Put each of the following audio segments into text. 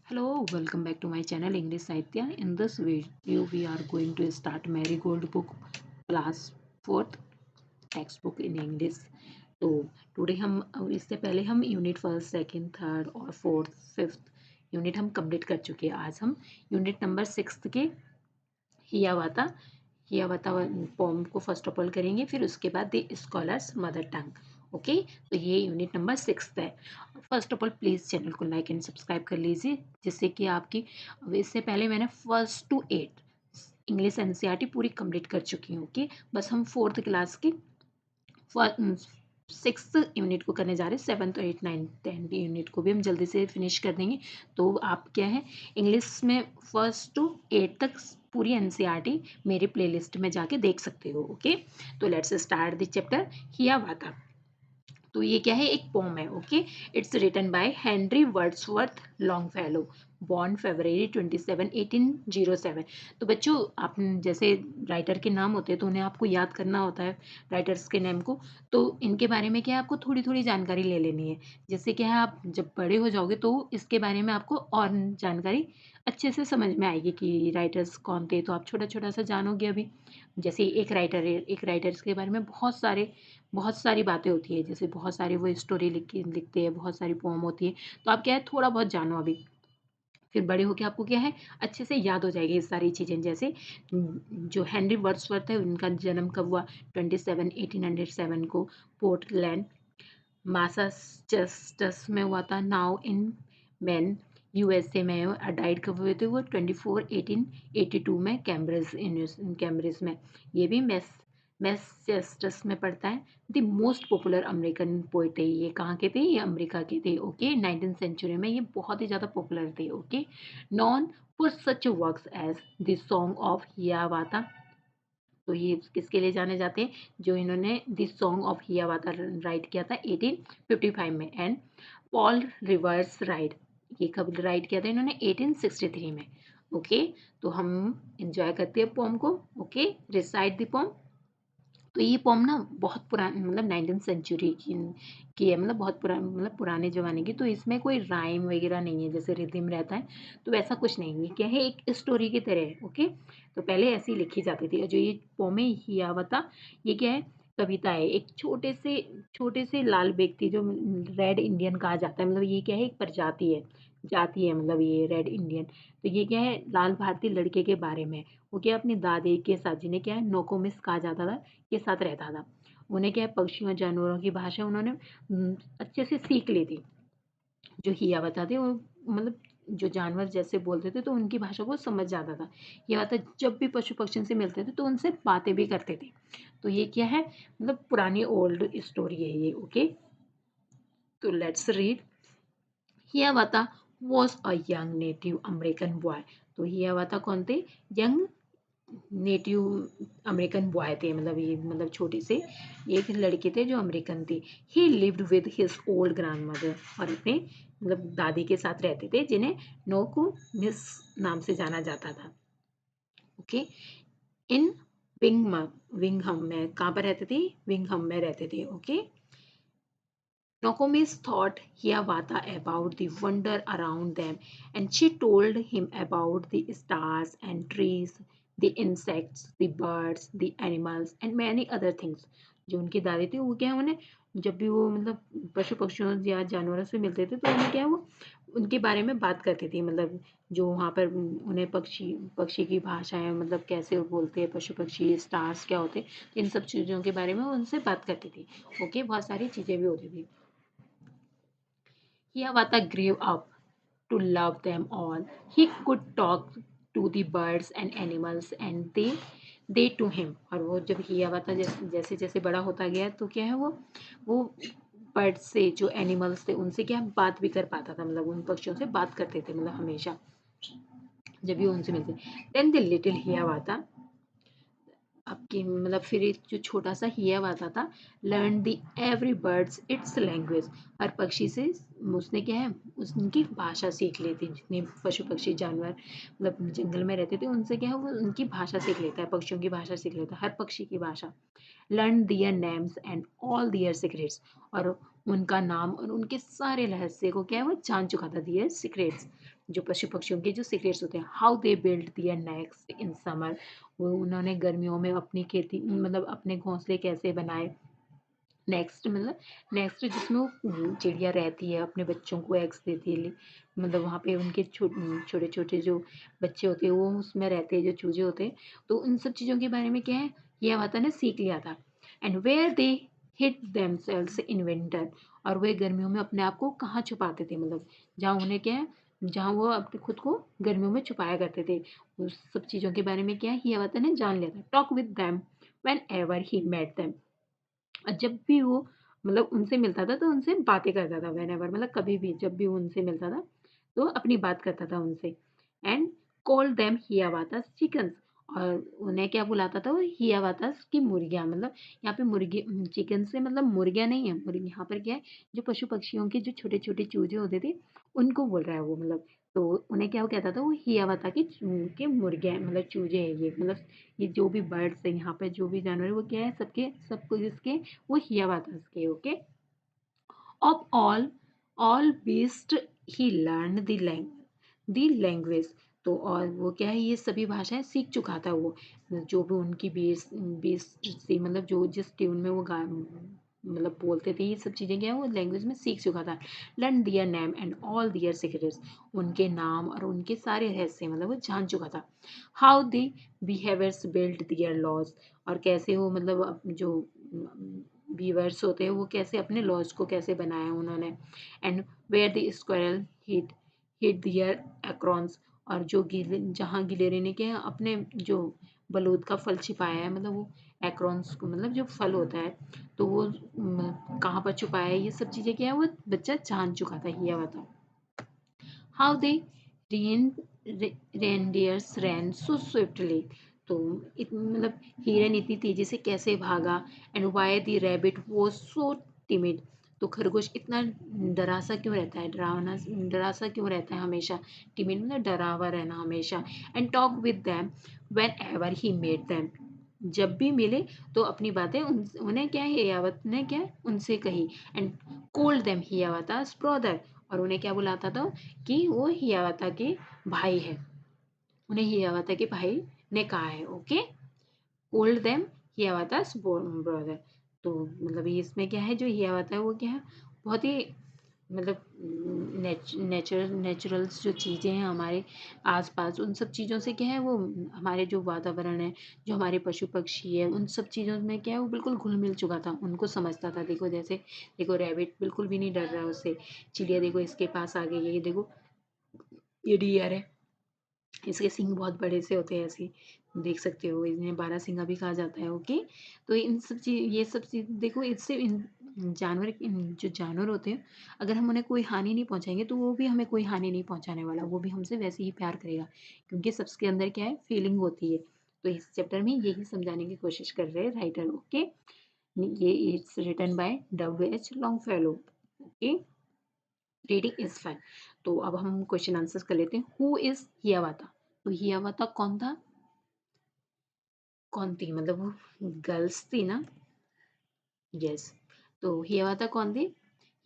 Hello, welcome back to my channel English Sahitya. In this video, we are going to start Marigold book class 4th textbook in English. तो today हम इससे पहले हम unit first second third और fourth fifth unit हम complete कर चुके हैं। आज हम यूनिट नंबर 6 के हियावाता हियावाता पोम को फर्स्ट ऑफ ऑल करेंगे, फिर उसके बाद the scholars mother tongue. Okay, तो ये यूनिट नंबर 6 है। First of all please channel को लाइक एंड सब्सक्राइब कर लीजिए, जिससे कि आपकी इससे पहले मैंने फर्स्ट टू 8 इंग्लिश एनसीईआरटी पूरी कंप्लीट कर चुकी हूँ। ओके, बस हम फोर्थ क्लास की सिक्स यूनिट को करने जा रहे हैं। 7th 8 9 10 यूनिट को भी हम जल्दी से फिनिश कर देंगे। तो आप क्या है, इंग्लिश में फर्स्ट टू 8 तक पूरी एनसीईआरटी मेरे प्लेलिस्ट में जाके देख सकते हो। ओके, तो let's start the chapter Hiawatha. तो ये क्या है, एक पोम है। Okay, it's written by Henry Wadsworth Longfellow, born February 27 1807। तो बच्चों, आप जैसे राइटर के नाम होते हैं तो उन्हें आपको याद करना होता है, राइटर्स के नेम को। तो इनके बारे में क्या है, आपको थोड़ी थोड़ी जानकारी ले लेनी है। जैसे क्या है, आप जब बड़े हो जाओगे तो इसके बारे में आपको और जानकारी अच्छे से समझ में आएगी कि राइटर्स कौन थे। तो आप छोटा छोटा सा जानोगे अभी। जैसे एक राइटर है, एक राइटर्स के बारे में बहुत सारी बातें होती है। जैसे बहुत सारी वो स्टोरी लिखते हैं, बहुत सारी पोम होती है। तो आप क्या है, थोड़ा बहुत जानो अभी, फिर बड़े होके आपको क्या है, अच्छे से याद हो जाएगी ये सारी चीज़ें। जैसे जो हेनरी वर्ड्सवर्थ है, उनका जन्म कब हुआ, 1807 को पोर्टलैंड मासाचुसेट्स में हुआ था। नाउ इन मैन यूएसए में डाइड कब हुए थे वो, 24 1882 में कैम्ब्रिज में। ये भी मैसाचुसेट्स में पड़ता है। The most popular American poet है। ये कहाँ के थे, ये अमेरिका के थे। ओके, 19th सेंचुरी में ये बहुत ही ज़्यादा पॉपुलर थे। Okay, known for such works as the song of Hiawatha. तो ये किसके लिए जाने जाते हैं, जो इन्होंने this song of Hiawatha write किया था 1855 में। एंड पॉल रिवर्स राइट, ये कब राइट किया था इन्होंने, 1863 में। ओके, तो हम इंजॉय करते हैं पोम को। Okay, recite the pome. तो ये पोम ना बहुत पुरानी, मतलब 19th सेंचुरी की है, मतलब बहुत पुराने ज़माने की। तो इसमें कोई राइम वगैरह नहीं है, जैसे रिदम रहता है तो वैसा कुछ नहीं है। क्या है, एक स्टोरी की तरह है। ओके, तो पहले ऐसी लिखी जाती थी। और जो ये पोम है हियावता, ये क्या है, कविता है। एक छोटे से लाल व्यक्ति, जो रेड इंडियन कहा जाता है, मतलब ये क्या है, एक प्रजाति है, जाति है, मतलब ये रेड इंडियन। तो ये क्या है, लाल भारतीय लड़के के बारे में। वो क्या, अपनी दादी के साथ, जिन्हें क्या है नोकोमिस कहा जाता था, के साथ रहता था। उन्हें क्या है, पक्षियों जानवरों की भाषा उन्होंने अच्छे से सीख ली थी। जो हिया बताते वो, मतलब जो जानवर जैसे बोलते थे तो उनकी भाषा को समझ जाता था। ये बता, जब भी पशु पक्षियों से मिलते थे तो उनसे बातें भी करते थे। तो ये क्या है, मतलब पुरानी ओल्ड स्टोरी है ये। ओके, तो let's read. Hiawatha was a young native American boy. तो हियावाता कौन थे, यंग नेटिव अमेरिकन बॉय थे, मतलब ये मतलब छोटे से एक लड़के थे जो अमेरिकन थे। ही lived with his old grand mother, और अपने मतलब दादी के साथ रहते थे, जिन्हें नोको मिस नाम से जाना जाता था। ओके, इन विंगहम में, कहाँ पर रहते थे, विंगहम में रहते थे। Okay, Nokomis thought Hiawatha about the wonder around them, and she told him about the stars and trees, the insects, the birds, the animals, and many other things. जो उनकी दादी थी वो क्या है, उन्हें जब भी वो मतलब पशु पक्षियों या जानवरों से मिलते थे तो उन्हें क्या है, वो उनके बारे में बात करती थी। मतलब जो वहाँ पर उन्हें पक्षी पक्षी की भाषा है, मतलब कैसे वो बोलते हैं पशु पक्षी, स्टार्स क्या होते हैं, इन सब चीज़ों के बारे में वो उनसे बात करती थी। ओके, बहुत सारी चीज़ें भी होती थी। Hiawatha grew up to love them all. He could talk to the birds and animals and they to him। और वो जब हियावाता जैसे जैसे बड़ा होता गया तो क्या है, वो बर्ड से, जो एनिमल्स थे उनसे क्या बात भी कर पाता था, मतलब उन पक्षियों से बात करते थे, मतलब हमेशा जब भी उनसे मिलते। देन द लिटिल हियावाता, आपकी मतलब फिर एक जो छोटा सा हिया आता था, learn the every birds its language. हर पक्षी से उसने क्या है, उनकी भाषा सीख ली थी। जितने पशु पक्षी जानवर मतलब जंगल में रहते थे उनसे क्या है, वो उनकी भाषा सीख लेता है, पक्षियों की भाषा सीख लेता है, हर पक्षी की भाषा। Learn their names and all their secrets, और उनका नाम और उनके सारे रहस्य को क्या है, वो जान चुका था, दियर सीक्रेट्स। जो पशु पक्षियों के जो सीक्रेट्स होते हैं। How they build their nest in summer, वो उन्होंने गर्मियों में अपनी खेती मतलब अपने घोंसले कैसे बनाए। नेक्स्ट मतलब नेक्स्ट जिसमें वो चिड़िया रहती है, अपने बच्चों को एग्स देती है, मतलब वहाँ पे उनके छोटे छोटे जो बच्चे होते हैं वो उसमें रहते हैं, जो चूजे होते हैं। तो उन सब चीज़ों के बारे में क्या है, ये वाता ने सीख लिया था। And where they hid themselves in winter, और वे गर्मियों में अपने आप को कहाँ छुपाते थे, मतलब जहाँ उन्हें क्या है, जहाँ वो अपने खुद को गर्मियों में छुपाया करते थे। उस सब चीज़ों के बारे में क्या है, ये वाता ने जान लिया था। Talk with them whenever he met them, और जब भी वो मतलब उनसे मिलता था तो उनसे बातें करता था, व्हेनेवर मतलब कभी भी जब भी वो उनसे मिलता था तो अपनी बात करता था उनसे। एंड कॉल्ड देम हियावातास चिकन्स, और उन्हें क्या बुलाता था वो, हियावातास की मुर्गियाँ, मतलब यहाँ पे मुर्गी चिकन से मतलब मुर्गियाँ नहीं है, मुर्गी यहाँ पर क्या है, जो पशु पक्षियों के जो छोटे छोटे चूजे होते थे उनको बोल रहा है वो, मतलब तो उन्हें क्या कहता था वो, हियावाता के मुर्गियाँ मतलब चूजे है ये, मतलब ये जो भी बर्ड्स है यहाँ पे, जो भी जानवर है वो क्या है, सबके सबको जिसके वो हियावातास के, okay. of all beast he learned the language, तो और वो क्या है, ये सभी भाषाएं सीख चुका था वो, जो भी उनकी बेस्ट बेस्ट से मतलब जो जिस ट्यून में वो गा मतलब बोलते थे, ये सब चीज़ें क्या है वो लैंग्वेज में सीख चुका था। Learn their name and all their secrets, उनके नाम और उनके सारे रहस्य मतलब वो जान चुका था। How they behaviours build their lodge, और कैसे वो मतलब जो बीवर्स होते हैं वो कैसे अपने लॉज को कैसे बनाया उन्होंने। And where the squirrel hid hid their acorns, और जो गिले जहाँ गिलेरे ने क्या अपने जो बलूत का फल छिपाया है, मतलब वो एक्रोन्स को मतलब जो फल होता है तो वो कहाँ पर छुपाया है, ये सब चीज़ें क्या है वो बच्चा जान चुका था, ये बताओ। How they reindeers ran so swiftly, तो मतलब हिरन इतनी तेजी से कैसे भागा। एंड वाई द रैबिट वो सो टिमिड, तो खरगोश इतना डरा सा क्यों रहता है, डरा सा क्यों रहता है हमेशा, टिमिड मतलब डरा हुआ रहना हमेशा। And talk with them whenever he met them, जब भी मिले तो अपनी बातें उन्हें क्या है, हियावत ने क्या है उनसे कही। एंड कोल्ड देम हियावता's ब्रदर, और उन्हें क्या बुलाता था कि वो हियावता के भाई है, उन्हें हियावता के भाई ने कहा है, ओके। कोल्ड देम हियावता's ब्रदर, तो मतलब ये इसमें क्या है, जो हियावता है वो क्या है, बहुत ही मतलब नेचुरल्स जो चीज़ें हैं हमारे आसपास, उन सब चीज़ों से क्या है वो, हमारे जो वातावरण है, जो हमारे पशु पक्षी है, उन सब चीज़ों में क्या है वो बिल्कुल घुल मिल चुका था, उनको समझता था। देखो जैसे देखो रैबिट बिल्कुल भी नहीं डर रहा है उससे, चिड़िया देखो इसके पास आ गई है, ये देखो ये डियर है, इसके सींग बहुत बड़े से होते हैं ऐसे, देख सकते हो इन्हें 12 सिंगा भी कहा जाता है, ओके। तो इन सब चीज ये सब चीज देखो, इससे जो जानवर होते हैं, अगर हम उन्हें कोई हानि नहीं पहुंचाएंगे तो वो भी हमें कोई हानि नहीं पहुंचाने वाला, वो भी हमसे वैसे ही प्यार करेगा, क्योंकि सबके अंदर क्या है फीलिंग होती है। तो इस चैप्टर में यही समझाने की कोशिश कर रहे हैं राइटर, ओके। ये it's written by W.H. Longfellow, okay. Reading is fun. तो अब हम क्वेश्चन आंसर कर लेते हैं। हु इज हियावाता, तो हियावाता कौन था, कौन थी, मतलब वो गर्ल्स थी ना, यस। तो हियावाता कौन थी,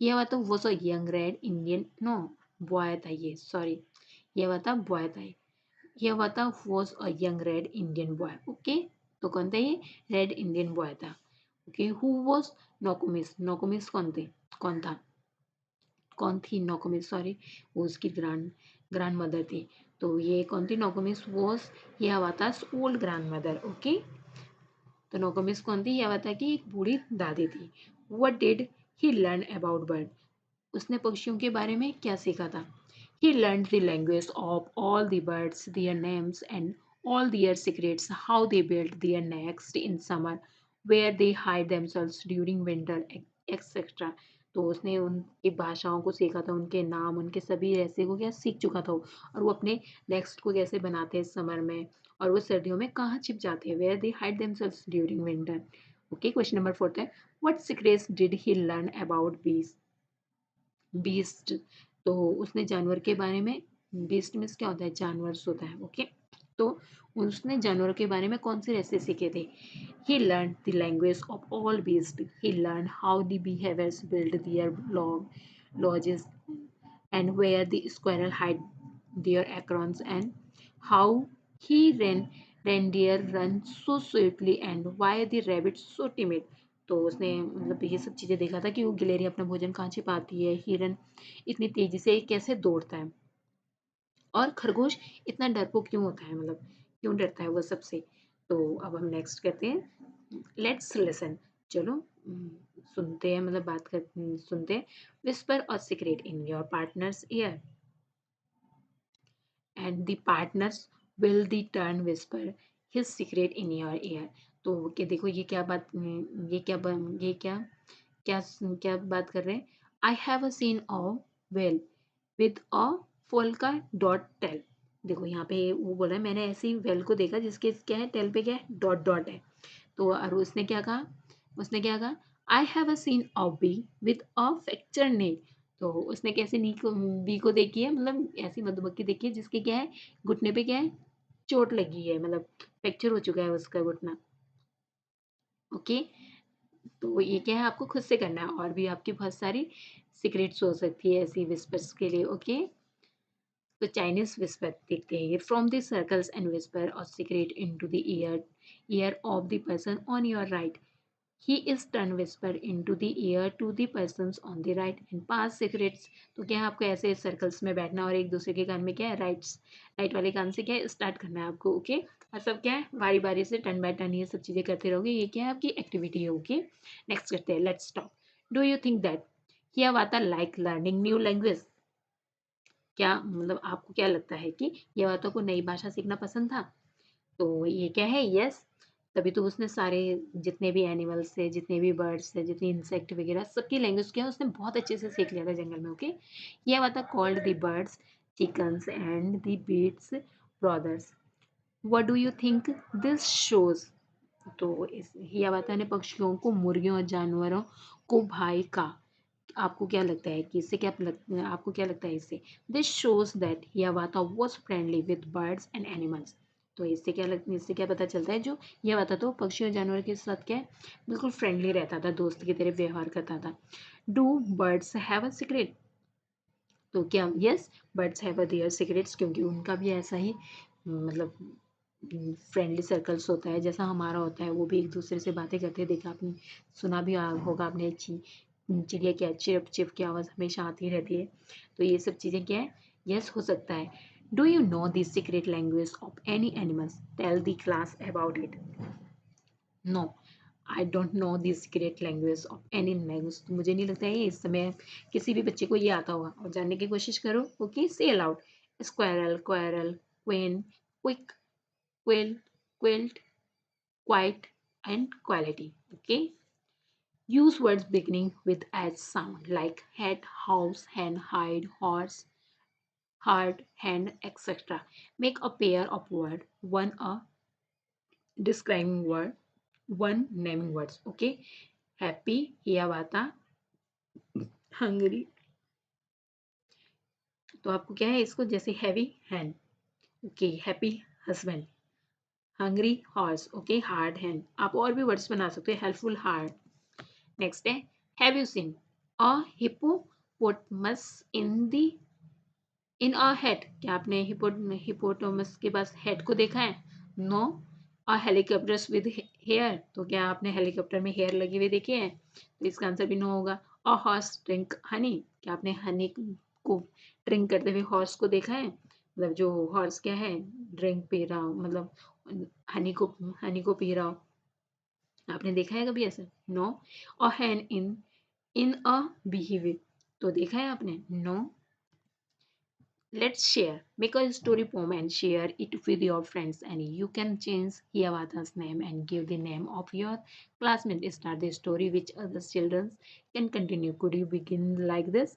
Hiawatha was a young red Indian, no boy था ये, सॉरी, हियावाता बॉय था, Hiawatha was a young red Indian boy, okay. तो कौन था ये, रेड इंडियन बॉय था, okay. Who was Nokomis, Nokomis कौन थे, कौन था, कौन थी नोकोमिस, सॉरी, वो उसकी ग्रैंड मदर थी। तो ये कौन थी, Nokomis was Hiawatha's old grandmother, okay. तो नोकोमिस कौन थी, हियावाता की एक बूढ़ी दादी थी। What did he learn about bird, उसने पक्षियों के बारे में क्या सीखा था। He learn the language of all the birds, their names and all their secrets, how they build their nests in summer, where they hide themselves during winter, etc. तो उसने उनकी भाषाओं को सीखा था, उनके नाम, उनके सभी रहस्य को क्या सीख चुका था और वो अपने नेक्स्ट को कैसे बनाते हैं समर में, और वो सर्दियों में कहाँ छिप जाते हैं, where they hide themselves during winter, okay. Question number 4 है, what secrets did he learn about beast, तो उसने जानवर के बारे में, बीस्ट मीन्स क्या होता है, जानवर होता है, ओके। तो उसने जानवरों के बारे में कौन से रहस्य सीखे थे। He learn the language of all beast, he learn how the beavers build their lodges, and where the squirrel hide their acorns and how he reindeer run so swiftly and why the rabbit so timid. तो उसने मतलब ये सब चीजें देखा था कि वो गिलहरी अपना भोजन कहाँ छिपाती है, हिरन इतनी तेजी से कैसे दौड़ता है और खरगोश इतना डरपोक क्यों होता है, मतलब क्यों डरता है वो सबसे। तो अब हम नेक्स्ट करते हैं, लेट्स लिसन। चलो सुनते हैं, मतलब सुनते हैं। विस्पर और secret in your partners year and the partners will the turn whisper his secret in your ear। तो कि देखो ये क्या बात, ये क्या क्या बात कर रहे हैं। I have a scene of whale with a polka dot tail. देखो यहाँ पे वो बोल रहा है मैंने ऐसी वेल को देखा जिसके क्या है, टेल पे क्या है, डॉट डॉट है। तो और उसने क्या कहा, I have a scene of bee with a fracture nail. तो उसने कैसे नी को बी को देखी है, मतलब ऐसी मधुमक्खी देखी है जिसके क्या है, घुटने पे क्या है, चोट लगी है, मतलब फ्रैक्चर हो चुका है उसका घुटना। ओके, तो ये क्या है, आपको खुद से करना है, और भी आपकी बहुत सारी सीक्रेट्स हो सकती है ऐसी विस्पर्स के लिए। ओके, तो चाइनीज विस्पर देखते हैं, from the circles and whisper और secret into the ear of the person on your right. He is turn whisper into the ear to the persons on the right and pass secrets। तो क्या है, आपको ऐसे circles में बैठना और एक दूसरे के कान में क्या है, राइट वाले कान से क्या है स्टार्ट करना है आपको। ओके, और सब क्या है बारी बारी से टर्न बाय टर्न ये सब चीजें करते रहोगे, ये क्या है आपकी एक्टिविटी है। ओके, नेक्स्ट करते हैं, let's talk. Do you think that Hiawatha like learning new language. क्या मतलब आपको क्या लगता है कि हियावाता को नई भाषा सीखना पसंद था। तो ये क्या है, यस। तभी तो उसने सारे जितने भी एनिमल्स थे, जितने भी बर्ड्स थे, जितने इंसेक्ट वगैरह सबकी लैंग्वेज क्या है उसने बहुत अच्छे से सीख लिया था जंगल में। ओके, ये हुआ था called the birds chickens and the beasts brothers. What do you think this shows. तो इस हियावाता ने पक्षियों को मुर्गियों और जानवरों को भाई का। आपको क्या लगता है कि इससे आपको क्या लगता है इससे। This shows that Hiawatha was friendly with birds and animals. तो इससे क्या पता चलता है, जो हियावाता तो पक्षियों और जानवरों के साथ क्या है, बिल्कुल फ्रेंडली रहता था, दोस्त की तरह व्यवहार करता था। Do birds have a secret. तो क्या, yes, birds have a their secrets, क्योंकि उनका भी ऐसा ही मतलब फ्रेंडली सर्कल्स होता है जैसा हमारा होता है। वो भी एक दूसरे से बातें करते हैं, देखा आपने, सुना भी होगा आपने, चिड़िया क्या चिप चिप की आवाज़ हमेशा आती रहती है। तो ये सब चीज़ें क्या है, यस हो सकता है। Do you know the secret language of any animals, tell the class about it. No, I don't know the secret language of any language. तो मुझे नहीं लगता है इस समय किसी भी बच्चे को ये आता होगा, और जानने की कोशिश करो। Okay, say aloud. Squirrel, quarrel, queen, quick, quill, quilt, quite and quality। Okay, use words beginning with h sound like head, house, hen, hide, horse, heart, hand, etc. Make a pair of word, one a describing word, one naming words। Okay, happy, hiawatha, hungry। तो आपको क्या है, इसको जैसे heavy hand, okay, happy husband, hungry horse, okay, hard hand. आप और भी words बना सकते हो, हेल्पफुल हार्ट। नेक्स्ट है, have you seen a hippopotamus in a head. क्या आपने हिपोपोटामस के पास हेड को देखा है। No. A helicopters with hair. तो क्या आपने हेलीकॉप्टर में हेयर लगे हुए देखे हैं, तो इसका आंसर भी नो होगा। A horse drink Honey. क्या आपने हनी को ड्रिंक करते हुए हॉर्स को देखा है, मतलब जो हॉर्स क्या है, ड्रिंक पी रहा हो, मतलब हनी को पी रहा हो, आपने देखा है कभी ऐसा। No. A hen in a behaviour. तो देखा है आपने, no. Let's share. Make a story poem and share it with your friends. And you can change Hiawatha's name and give the name of your classmate. Start the story which other children can continue. Could you begin like this?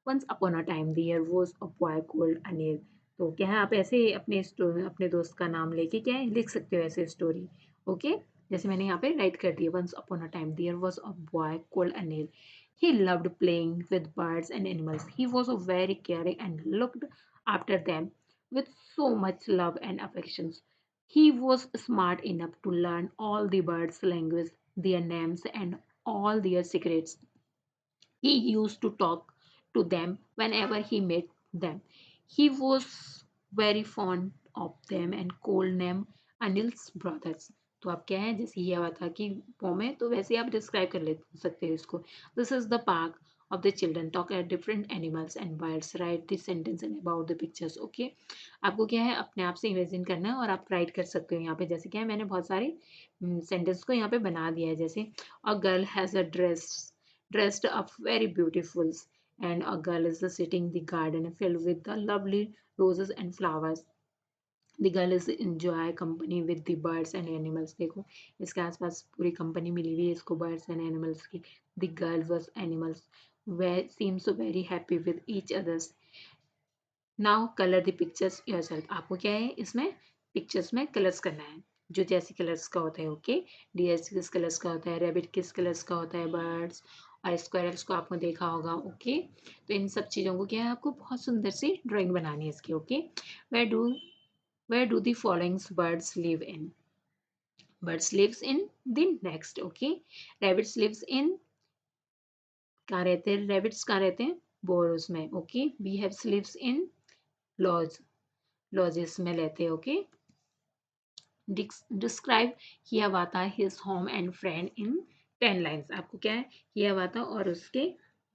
Once upon a time there was a boy called Anil। तो क्या है, आप ऐसे अपने दोस्त का नाम लेके क्या है लिख सकते हो ऐसे स्टोरी। ओके, जैसे मैंने यहाँ पे राइट कर दिया, once upon a time there was a boy called Anil. He loved playing with birds and animals. He was very caring and looked after them with so much love and affections. He was smart enough to learn all the birds' language, their names, and all their secrets. He used to talk to them whenever he met them. He was very fond of them and called them Anil's brothers. तो आप क्या है, जैसे ये हुआ था कि pome है तो वैसे आप डिस्क्राइब कर ले सकते हो इसको. This is the park of the children talk at different animals and birds. Write the sentence and about the pictures. Okay, आपको क्या है अपने आप से इमेजिन करना है और आप राइट कर सकते हो यहाँ पे. जैसे क्या है मैंने बहुत सारी सेंटेंस को यहाँ पे बना दिया है. जैसे a girl has a dressed up very beautiful and a girl is sitting in the garden filled with the lovely roses and flowers. The girl is enjoy company with the birds and animals. देखो इसके आसपास पूरी company मिली हुई है इसको birds and animals की. The girl was animals were seem so very happy with each others. Now color the pictures yourself. आपको क्या है इसमें पिक्चर्स में कलर्स करना है जो जैसे कलर्स का होता है. ओके, डियर किस कलर्स का होता है, रेबिट किस कलर्स का होता है, बर्ड्स और स्क्वायरल्स को आपने देखा होगा. ओके, तो इन सब चीज़ों को क्या है आपको बहुत सुंदर सी ड्राइंग बनानी है इसकी. Okay, where do where do the following birds live in? Birds lives in the next. Okay, rabbits lives in, कहाँ रहते हैं rabbits, कहाँ रहते हैं बोरोस में. Okay, beehives lives in lodge, lodges में रहते हैं. Okay, describe Hiawatha, his home and friend in 10 lines. आपको क्या है Hiawatha और उसके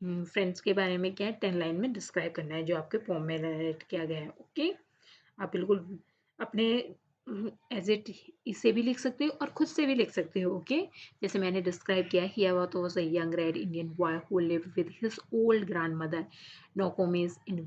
फ्रेंड्स के बारे में क्या है 10 लाइन में डिस्क्राइब करना है जो आपके पोम में रेट किया गया है. ओके, आप बिल्कुल अपने एज इट इसे भी लिख सकते हो और खुद से भी लिख सकते हो. ओके, जैसे मैंने डिस्क्राइब किया Hiawatha was a young red Indian boy who lived with his old grandmother Nokomis in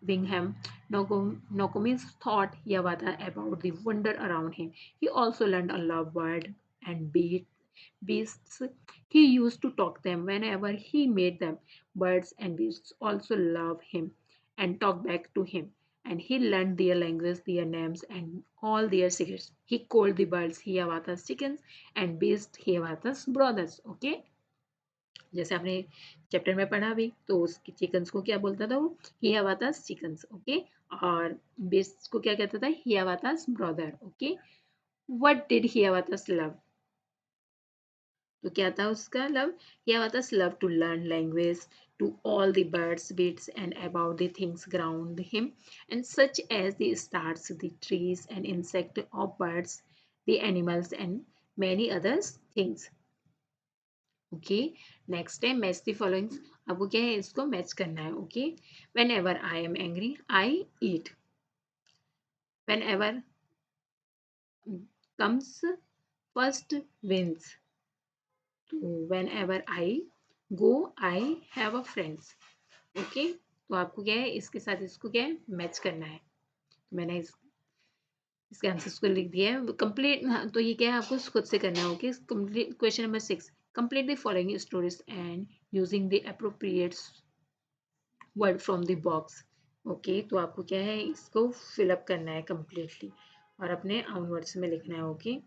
Wingham. Nokomis taught Hiawatha about the wonder around him. He also learned a love bird and beasts. He used to talk them whenever he made them. Birds and beasts also love him and talk back to him. And he learned their language, their names, and all their secrets. He called the birds Hiawatha's chickens and beasts Hiawatha's brothers. Okay? जैसे आपने chapter में पढ़ा भी तो उसकी chickens को क्या बोलता था वो हियावातास चिकन्स. ओके, और बेस्ट को क्या कहता था Hiawatha's brother. Okay, what did Hiawatha's love, तो क्या था उसका love Hiawatha's love to learn language to all the birds bits and about the things around him and such as the stars, the trees and insect of birds, the animals and many other things. Okay, next है match the followings. आपको क्या है इसको match करना है. Okay, whenever I am angry I eat, whenever comes first wins, तो whenever I go I have a friends. Okay, तो आपको क्या है इसके साथ इसको क्या है मैच करना है. तो मैंने इसके आंसर्स को लिख दिया है कंप्लीट. तो ये क्या है आपको खुद से करना है. Okay, complete question number 6, complete the following stories and using the appropriate word from the box. Okay, तो आपको क्या है इसको फिलअप करना है कम्प्लीटली और अपने आउन वर्ड्स में लिखना है. ओके,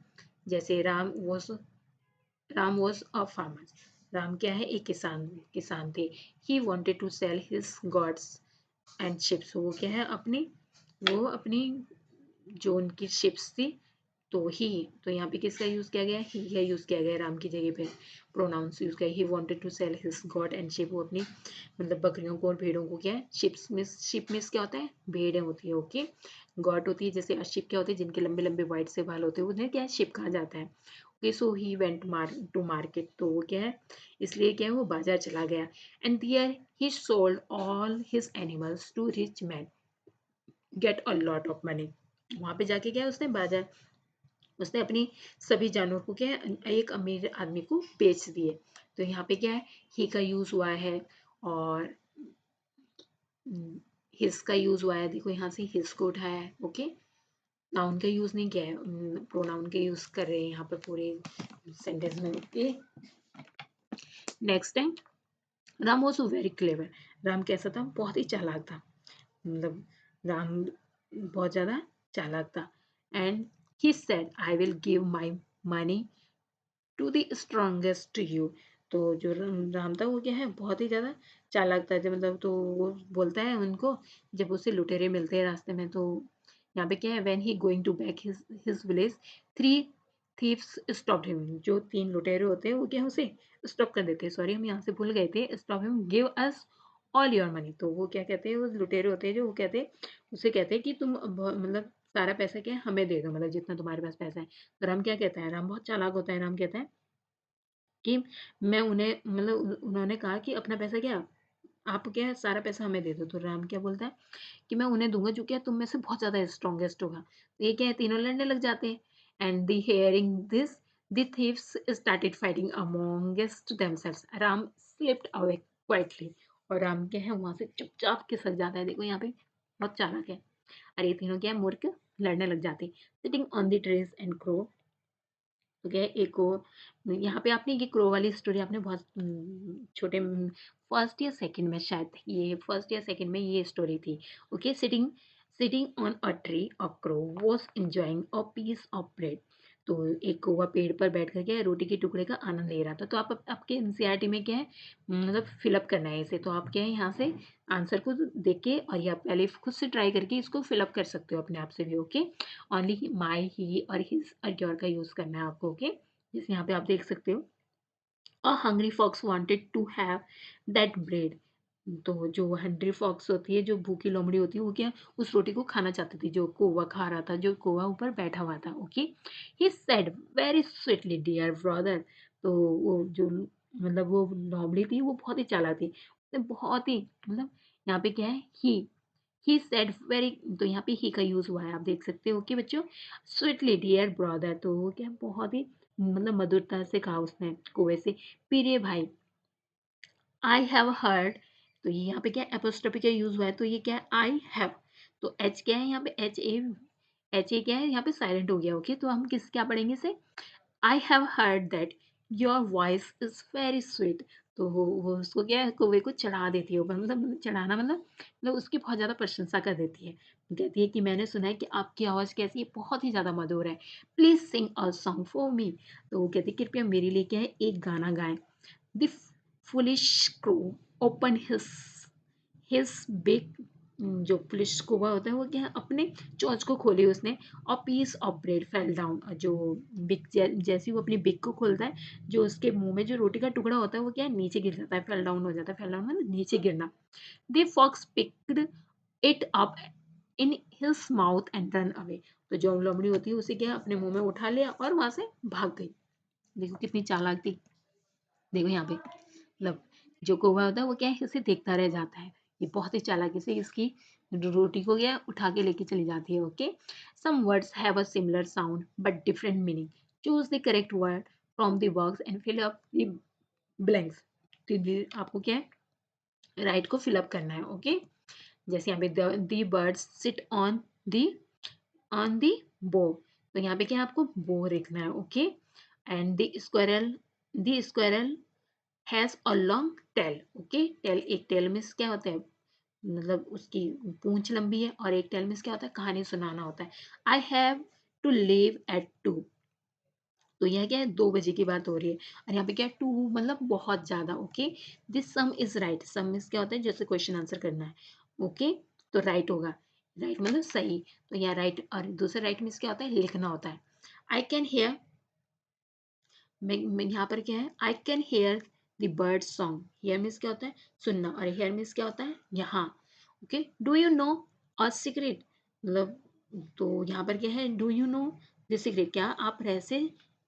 जैसे Ram was a farmer. Ram क्या है एक किसान थे. He wanted to sell his goats and sheeps. वो क्या है वो अपनी जो उनकी शिप्स थी तो ही, तो यहाँ पे किसका यूज किया गया ही है यूज किया गया राम की जगह पे प्रोनाउंस यूज किया. He wanted to sell his goat and sheep. वो अपनी मतलब बकरियों को और भेड़ों को क्या है शिप मिस क्या होता है भेड़ें होती है. ओके, गॉड होती है जैसे शिप क्या होती है जिनके लंबे लंबे वाइट से बाल होते हैं उन्हें क्या है शिप कहा जाता है. Okay, so he went to market. तो वो क्या है इसलिए क्या है वो बाजार चला गया. And there he sold all his animals to rich man get a lot of money. वहां पे जाके क्या है उसने अपनी सभी जानवर को क्या है एक अमीर आदमी को बेच दिए. तो यहाँ पे क्या है ही का यूज हुआ है और हिज का यूज हुआ है. देखो यहाँ से हिज को उठाया है. ओके, नाउन का यूज नहीं किया है, प्रोनाउन का यूज कर रहे हैं यहाँ पे पूरे सेंटेंस में. Okay, next time Ram was very clever. Ram कैसा था बहुत ही चालाक था. मतलब राम बहुत ज्यादा चालाक था. And he said I will give my money to the strongest you. तो जो राम था वो क्या है बहुत ही ज़्यादा चालाक था. जब मतलब तो वो बोलता है उनको जब उसे लुटेरे मिलते हैं रास्ते में. तो यहाँ पे क्या है when he going to back his village 3 thieves stopped him. जो 3 लुटेरे होते हैं वो क्या है उसे स्टॉप कर देते हैं. सॉरी हम यहाँ से भूल गए थे stop him. Give us all your money. तो वो क्या कहते हैं, वो लुटेरे होते हैं जो, वो कहते हैं, उसे कहते हैं कि तुम मतलब सारा पैसा क्या है हमें दे दो, मतलब जितना तुम्हारे पास पैसा है। तो राम क्या कहता है, राम बहुत चालाक होता है, राम कहता है कि मैं उन्हें मतलब उन्होंने कहा कि अपना पैसा क्या, आप क्या है सारा पैसा हमें दे दो। तो राम क्या बोलता है कि मैं उन्हें दूंगा जो क्या तुम में से बहुत ज्यादा स्ट्रॉन्गेस्ट होगा। तो ये क्या है, तीनों लड़ने लग जाते हैं। And the hearing this the thieves started fighting amongst themselves. Ram slipped away quietly. और राम क्या है वहां से चुपचाप खिसक जाता है। देखो यहाँ पे बहुत चालाक है। और ये तीनों क्या है मूर्ख लड़ने लग जाते, sitting on the trees and crow. तो क्या है, एक को यहाँ पे आपने ये क्रो वाली स्टोरी आपने बहुत छोटे फर्स्ट या सेकंड में, शायद ये फर्स्ट या सेकंड में ये स्टोरी थी। Okay, sitting sitting on a tree a crow was enjoying a piece of bread. तो एक कौवा पेड़ पर बैठ कर के रोटी के टुकड़े का आनंद ले रहा था। तो आप आपके एनसीईआरटी में क्या है, मतलब फिलअप करना है इसे। तो आप क्या है यहाँ से आंसर को देख के, और या पहले खुद से ट्राई करके इसको फिलअप कर सकते हो अपने आप से भी। ओके, ओनली माई, ही और हिज और योर का यूज करना है आपको। ओके, जैसे यहाँ पे आप देख सकते हो, a hungry fox wanted to have that bread. तो जो हंग्री फॉक्स होती है, जो भूखी लोमड़ी होती है, वो क्या उस रोटी को खाना चाहती थी जो कौवा खा रहा था, जो कौवा ऊपर बैठा हुआ था। Okay, he said very sweetly dear brother. तो वो जो मतलब वो लोमड़ी थी वो बहुत ही चालाक थी, उसने बहुत ही मतलब, यहाँ पे क्या है ही सेड वेरी, तो यहाँ पे ही का यूज हुआ है, आप देख सकते हो कि बच्चों, स्वीटली डियर ब्रदर। तो वो क्या बहुत ही मतलब मधुरता से कहा उसने कुएं से, प्रिय भाई, आई हैव हर्ड। तो ये यहाँ पे क्या एपोस्ट्रोफी का यूज हुआ है, तो ये क्या है आई हैव। तो एच क्या है यहाँ पे, एच ए क्या है यहाँ पे साइलेंट हो गया। ओके, तो हम किस क्या पढ़ेंगे इसे, I have heard that your voice is very sweet. तो वो उसको क्या है, कौवे को चढ़ा देती है ऊपर, मतलब चढ़ाना मतलब उसकी बहुत ज़्यादा प्रशंसा कर देती है। कहती है कि मैंने सुना है कि आपकी आवाज़ कैसी है, बहुत ही ज़्यादा मधुर है, please sing a song for me. तो वो कहती है कृपया मेरे लिए क्या है एक गाना गाएं। The foolish crow open his big, जो पुलिस कौवा होता है वो क्या है अपने चोंच को खोली उसने, और piece of bread fell down. जो बिग जैसे वो अपनी बिग को खोलता है, जो उसके मुंह में जो रोटी का टुकड़ा होता है वो क्या है नीचे गिर जाता है, फेल डाउन हो जाता है। फेल डाउन मतलब नीचे गिरना। The fox picked it up in his mouth and run away. तो जो लोमड़ी होती है उसे क्या है अपने मुंह में उठा लिया और वहां से भाग गई। देखो कितनी चालाक थी। देखो यहाँ पे मतलब जो कौवा होता है वो क्या है इसे देखता रह जाता है, ये बहुत ही चालाकी से इसकी रोटी को क्या उठा के लेके चली जाती है। Okay, some words have a similar sound but different meaning, choose the correct word from the box and fill up the blanks. तो आपको क्या है राइट को फिल अप करना है। ओके, जैसे यहाँ पे the birds seat on the बो। तो यहाँ पे क्या है आपको बो लिखना है। Okay, and the squirrel has a long tail. Okay, tail, एक टेल मीन्स क्या होता है, मतलब उसकी पूंछ लंबी है, और एक टेल मीन्स क्या होता है कहानी सुनाना होता है। I have to leave at 2। तो यह क्या है 2 बजे की बात हो रही है, और यहाँ पे क्या है 2 मतलब बहुत ज्यादा। Okay, this sum is right, sum means क्या होता है जैसे क्वेश्चन आंसर करना है। ओके, तो राइट होगा, राइट मतलब सही। तो यहाँ राइट, और दूसरा राइट मीन्स क्या होता है लिखना होता है। आई कैन हेयर, मैं यहाँ पर क्या है I can hear the bird song. Hear means क्या होता है सुनना, और हेयर मीन्स क्या होता है यहाँ। Okay, do you know a secret, मतलब तो यहाँ पर क्या है do you know the secret, क्या आप रहस्य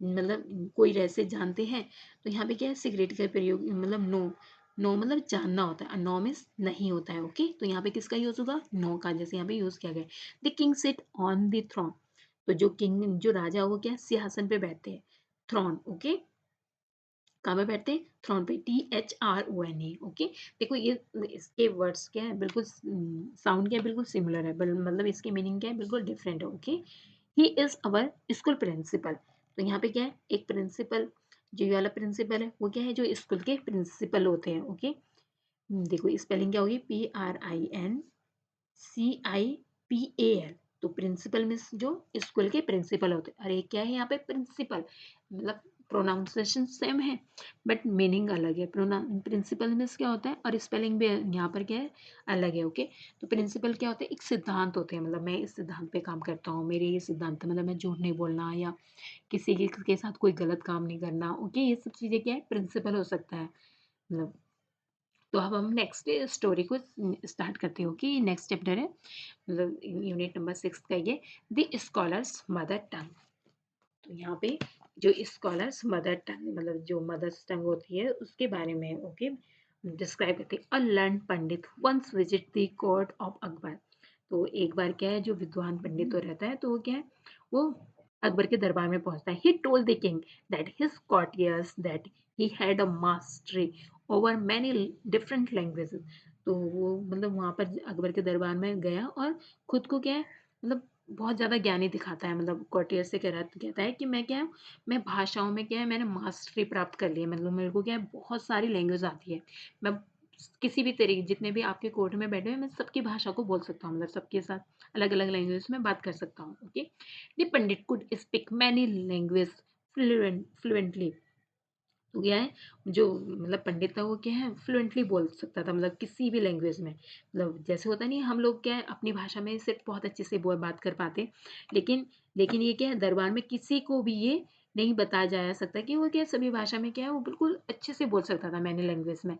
मतलब कोई रहस्य जानते हैं। तो यहाँ पे क्या है सीक्रेट का प्रयोग, मतलब नो, नो मतलब जानना होता है, नो मीन्स नहीं होता है। ओके, तो यहाँ पे किसका यूज होगा नो का, जैसे यहाँ पे यूज किया गया। The king sit on the throne. तो जो किंग जो राजा वो क्या सिंहासन पे बैठते हैं, थ्रोन। ओके, कहाँ पे बैठते हैं थ्रोन पे, THRONE। ओके, देखो ये इसके वर्ड्स क्या है बिल्कुल साउंड क्या है बिल्कुल सिमिलर है, मतलब इसकी मीनिंग क्या है बिल्कुल डिफरेंट है। Okay, he is our school principal. तो यहाँ पे क्या है एक प्रिंसिपल, जो ये वाला प्रिंसिपल है वो क्या है जो स्कूल के प्रिंसिपल होते हैं। ओके, देखो स्पेलिंग क्या होगी, PRINCIPAL। तो प्रिंसिपल मीन्स जो स्कूल के प्रिंसिपल होते हैं, और एक क्या है यहाँ पे प्रिंसिपल, मतलब प्रोनाउंसिएशन सेम है बट मीनिंग अलग है। प्रिंसिपल मीन्स क्या होता है, और स्पेलिंग भी यहाँ पर क्या है अलग है। ओके, तो प्रिंसिपल क्या होता है एक सिद्धांत होते हैं, मतलब मैं इस सिद्धांत पे काम करता हूँ, मेरे ये सिद्धांत मतलब मैं झूठ नहीं बोलना, या किसी के साथ कोई गलत काम नहीं करना। ओके, ये सब चीज़ें क्या है प्रिंसिपल हो सकता है मतलब। तो अब हम नेक्स्ट स्टोरी को स्टार्ट करते हो कि नेक्स्ट चैप्टर है, मतलब यूनिट नंबर 6 का ये, द स्कॉलर्स मदर टंग। तो यहाँ पे जो स्कॉलर्स मदर टंग, मतलब जो मदर्स टंग होती है उसके बारे में ओके डिस्क्राइब करते हैं। A learn pandit once visit the court of Akbar. तो एक बार क्या है, जो विद्वान पंडित तो रहता है, तो वो क्या है, वो अकबर के दरबार में पहुंचता है। He told the king that his courtiers that he had a mastery over many different languages. तो वो मतलब वहां पर अकबर के दरबार में गया और खुद को क्या है, मतलब बहुत ज़्यादा ज्ञानी दिखाता है, मतलब कौटिल्य से कहता है कि मैं क्या है, मैं भाषाओं में क्या है, मैंने मास्टरी प्राप्त कर ली है, मतलब मेरे को क्या है, बहुत सारी लैंग्वेज आती है। मैं किसी भी तरीके, जितने भी आपके कोर्ट में बैठे हुए, मैं सबकी भाषा को बोल सकता हूँ, मतलब सबके साथ अलग अलग लैंग्वेज में बात कर सकता हूँ। Okay, the Pandit could speak many language fluently. तो क्या है, जो मतलब पंडित था वो क्या है, फ्लुएंटली बोल सकता था, मतलब किसी भी लैंग्वेज में। मतलब जैसे होता नहीं, हम लोग क्या है अपनी भाषा में सिर्फ बहुत अच्छे से बात कर पाते, लेकिन लेकिन ये क्या है, दरबार में किसी को भी ये नहीं बताया जा सकता कि वो क्या है, सभी भाषा में क्या है, वो बिल्कुल अच्छे से बोल सकता था मैंने लैंग्वेज में।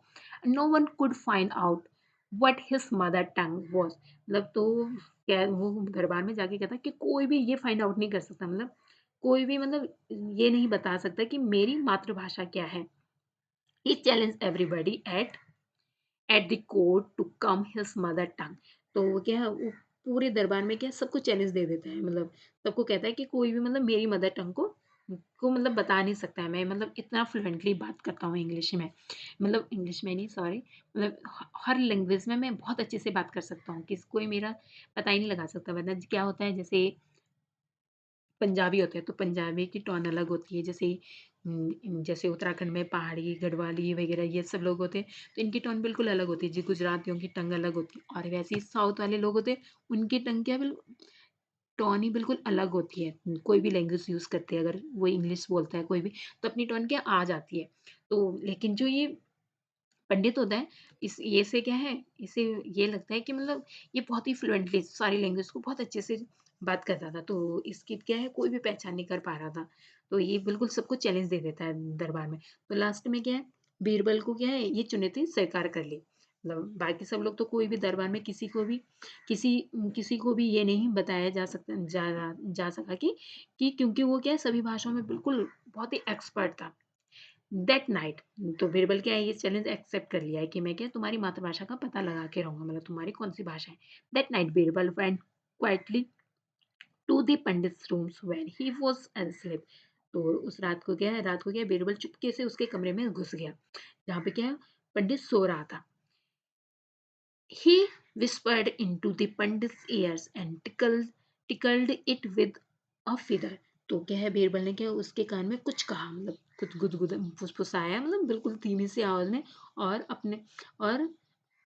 No one could find out what his mother tongue was. मतलब तो क्या है, वो दरबार में जाके कहता कि कोई भी ये फाइंड आउट नहीं कर सकता, मतलब कोई भी मतलब ये नहीं बता सकता कि मेरी मातृभाषा क्या है। He challenged everybody at the court to come his mother tongue। तो वो क्या है, वो पूरे दरबार में क्या है, सबको चैलेंज दे देता है, मतलब सबको कहता है कि कोई भी मतलब मेरी मदर टंग को मतलब बता नहीं सकता है। मैं मतलब इतना फ्लुएंटली बात करता हूँ इंग्लिश में, मतलब इंग्लिश में नहीं सॉरी, मतलब हर लैंग्वेज में मैं बहुत अच्छे से बात कर सकता हूँ, किसी कोई मेरा पता ही नहीं लगा सकता। वरना क्या होता है, जैसे पंजाबी होते हैं, तो पंजाबी की टोन अलग होती है, जैसे उत्तराखंड में पहाड़ी, गढ़वाली वगैरह ये सब लोग होते हैं, तो इनकी टोन बिल्कुल अलग होती है जी। गुजरातियों की टंग अलग होती है, और वैसे ही साउथ वाले लोग होते हैं, उनकी टंग क्या टोन ही बिल्कुल अलग होती है। कोई भी लैंग्वेज यूज़ करते हैं, अगर वो इंग्लिश बोलता है कोई भी, तो अपनी टोन क्या आ जाती है। तो लेकिन जो ये पंडित होता है, इस ये से क्या है, इसे ये लगता है कि मतलब ये बहुत ही फ्लुएंटली सारी लैंग्वेज को बहुत अच्छे से बात करता था, तो इसकी क्या है, कोई भी पहचान नहीं कर पा रहा था। तो ये बिल्कुल सबको चैलेंज दे देता है दरबार में। तो लास्ट में क्या है, बीरबल को क्या है, ये चुनौती स्वीकार कर ली। मतलब बाकी सब लोग तो कोई भी दरबार में किसी किसी को भी ये नहीं बताया जा सका कि क्योंकि वो क्या है, सभी भाषाओं में बिल्कुल बहुत ही एक्सपर्ट था। दैट नाइट, तो बीरबल क्या है, ये चैलेंज एक्सेप्ट कर लिया है कि मैं क्या तुम्हारी मातृभाषा का पता लगा के रहूंगा, मतलब तुम्हारी कौन सी भाषा है। That night Birbal went quietly to the pandit rooms when he was asleep। तो उस रात को क्या है, बीरबल चुपके से उसके कमरे में घुस गया, जहाँ पे क्या है, पंडित सो रहा था। He whispered into the पंडित's ears and tickled it with a feather। तो क्या है, बीरबल ने क्या उसके कान में कुछ कहा, मतलब कुछ गुदगुद फुसफुसाया, मतलब बिल्कुल धीमी सी आवाज में, और और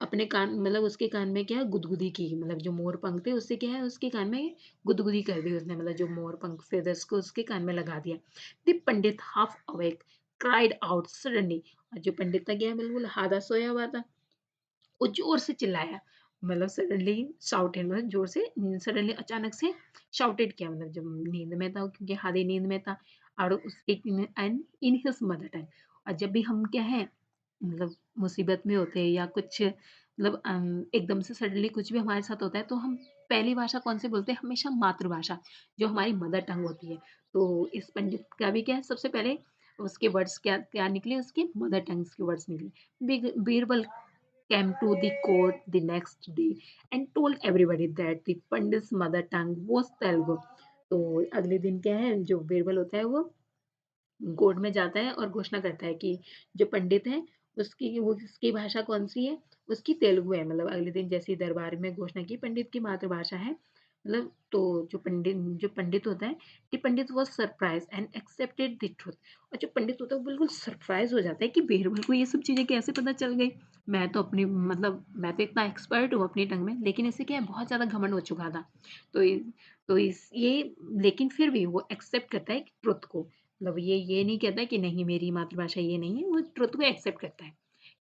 अपने कान, मतलब उसके कान में क्या गुदगुदी की, मतलब जो मोर पंख थे उससे क्या है, उसके कान में गुदगुदी कर दी उसने, मतलब जो मोर पंख फेदर्स को उसके कान में लगा दिया। The Pandit half awake cried out suddenly. और जो पंडित था, क्या बिल्कुल आधा सोया हुआ था, वो जोर से चिल्लाया, मतलब सडनली शाउटेड, मतलब जोर से, सडनली अचानक से शाउटेड किया, मतलब जब नींद में था, क्योंकि आधी नींद में था, और उसके and in his mother tongue. और जब भी हम क्या है, मतलब मुसीबत में होते हैं या कुछ, मतलब एकदम से सडनली कुछ भी हमारे साथ होता है, तो हम पहली भाषा कौन सी बोलते हैं, हमेशा मातृभाषा, जो हमारी मदर टंग होती है। तो इस पंडित का भी क्या है, सबसे पहले उसके वर्ड्स क्या क्या निकले, उसके मदर टंग्स के वर्ड्स निकले। Birbal came to the court the next day and told everybody that the Pandit's mother tongue was Telugu। तो अगले दिन क्या है, जो बीरबल होता है वो कोर्ट में जाता है और घोषणा करता है कि जो पंडित है उसकी भाषा कौन सी है, उसकी तेलुगु है। मतलब अगले दिन जैसे ही दरबार में घोषणा की पंडित की मातृभाषा है, मतलब तो जो पंडित होता है, कि pandit was surprise and accepted the truth. और जो पंडित होता है वो बिल्कुल सरप्राइज हो जाता है कि बीरबल को ये सब चीजें कैसे पता चल गई। मैं तो इतना एक्सपर्ट हूँ अपनी टंग में, लेकिन इससे क्या है, बहुत ज्यादा घमंड हो चुका था। तो तो इस ये लेकिन फिर भी वो एक्सेप्ट करता है ट्रुथ को, मतलब ये नहीं कहता कि नहीं मेरी मातृभाषा ये नहीं है, वो ट्रुथ को एक्सेप्ट करता है।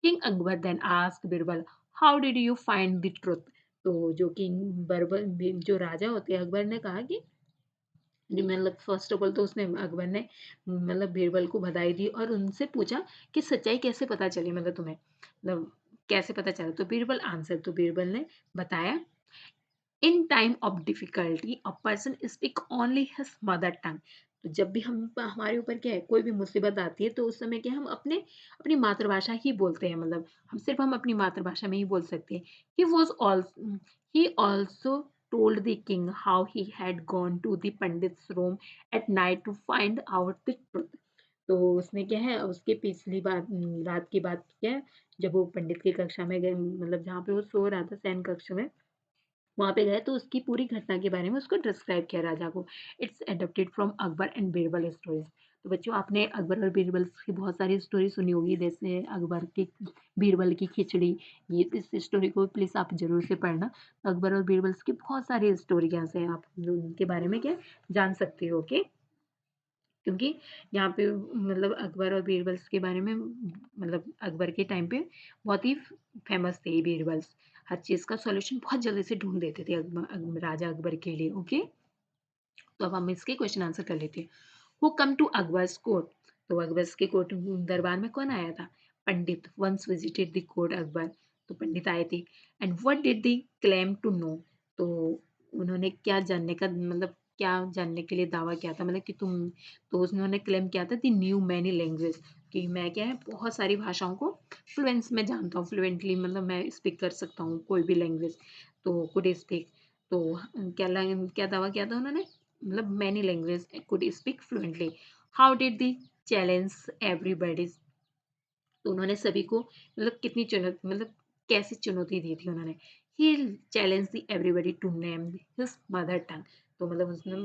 King Akbar then asked Birbal how did you find the truth. तो जो किंग बरबल जो राजा होते हैं, अकबर ने कहा कि मतलब फर्स्ट ऑफ ऑल तो उसने अकबर ने मतलब बीरबल को बधाई दी और उनसे पूछा कि सच्चाई कैसे पता चली, मतलब तुम्हें, मतलब कैसे पता चला? तो बीरबल आंसर, तो बीरबल ने बताया, in time of difficulty a person speak only his mother tongue. तो जब भी हम हमारे ऊपर क्या है, कोई भी मुसीबत आती है, तो उस समय क्या हम अपनी मातृभाषा ही बोलते हैं, मतलब हम अपनी मातृभाषा में ही बोल सकते हैं। He also told the king how he had gone to the pandit's room at night to find out the truth। तो उसने क्या है, उसके पिछली बात, रात की बात क्या है, जब वो पंडित की कक्षा में गए, मतलब जहाँ पे वो सो रहा था शयन कक्ष में, वहाँ पे गए तो उसकी पूरी घटना के बारे में उसको डिस्क्राइब किया राजा को। It's adapted from Akbar and Birbal stories. तो बच्चों, आपने अकबर और बीरबल की बहुत सारी स्टोरी सुनी होगी, जैसे अकबर की, बीरबल की खिचड़ी। ये इस स्टोरी को प्लीज आप जरूर से पढ़ना। अकबर और बीरबल की बहुत सारी स्टोरी यहाँ से आप उनके बारे में क्या जान सकते हो। ओके, क्योंकि यहाँ पे मतलब अकबर और बीरबल्स के बारे में, मतलब अकबर के टाइम पे बहुत ही फेमस थे ये बीरबल्स। हर चीज़ का सॉल्यूशन बहुत जल्दी से ढूंढ देते थे राजा अकबर के लिए। ओके, तो अब हम इसके क्वेश्चन आंसर कर लेते हैं। Who come to Akbar's court. तो अकबर के कोर्ट दरबार में कौन आया था? Pandit once visited the court Akbar. तो पंडित आए थे। And what did the claim to know. तो उन्होंने क्या जानने का, मतलब क्या जानने के लिए दावा किया था, मतलब कि तुम, तो उन्होंने क्लेम किया था दी न्यू मैनी लैंग्वेज, कि मैं क्या है, बहुत सारी भाषाओं को फ्लुएंस में जानता हूँ, फ्लुएंटली, मतलब मैं स्पीक कर सकता हूँ कोई भी लैंग्वेज। तो कुड स्पीक। तो क्या दावा किया था उन्होंने, मतलब many language could speak fluently. How did the challenge everybody. तो उन्होंने सभी को, मतलब कितनी चुनौती, मतलब कैसी चुनौती दी थी उन्होंने। ही चैलेंज दी everybody to name his mother tongue. तो मतलब उसने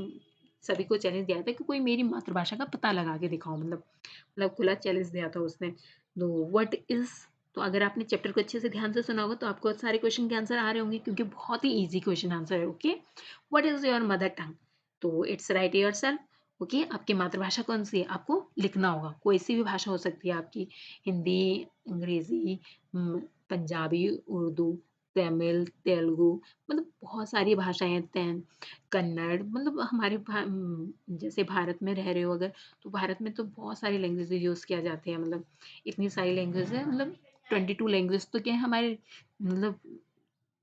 सभी को चैलेंज दिया था कि कोई मेरी मातृभाषा का पता लगा के दिखाओ, मतलब खुला चैलेंज दिया था उसने। तो व्हाट इज। तो अगर आपने चैप्टर को अच्छे से ध्यान से सुना होगा तो आपको सारे क्वेश्चन के आंसर आ रहे होंगे, क्योंकि बहुत ही इजी क्वेश्चन आंसर है। Okay, what is your mother tongue. तो इट्स राइट योरसेल्फ। ओके, आपकी मातृभाषा कौन सी है, आपको लिखना होगा। कोई सी भी भाषा हो सकती है आपकी, हिंदी, अंग्रेजी, पंजाबी, उर्दू, तमिल, तेलुगु, मतलब बहुत सारी भाषाएं हैं, कन्नड़, मतलब जैसे भारत में रह रहे हो अगर, तो भारत में तो बहुत सारी लैंग्वेज यूज़ किया जाते हैं, मतलब इतनी सारी लैंग्वेज है, मतलब 22 लैंग्वेज तो क्या है हमारे, मतलब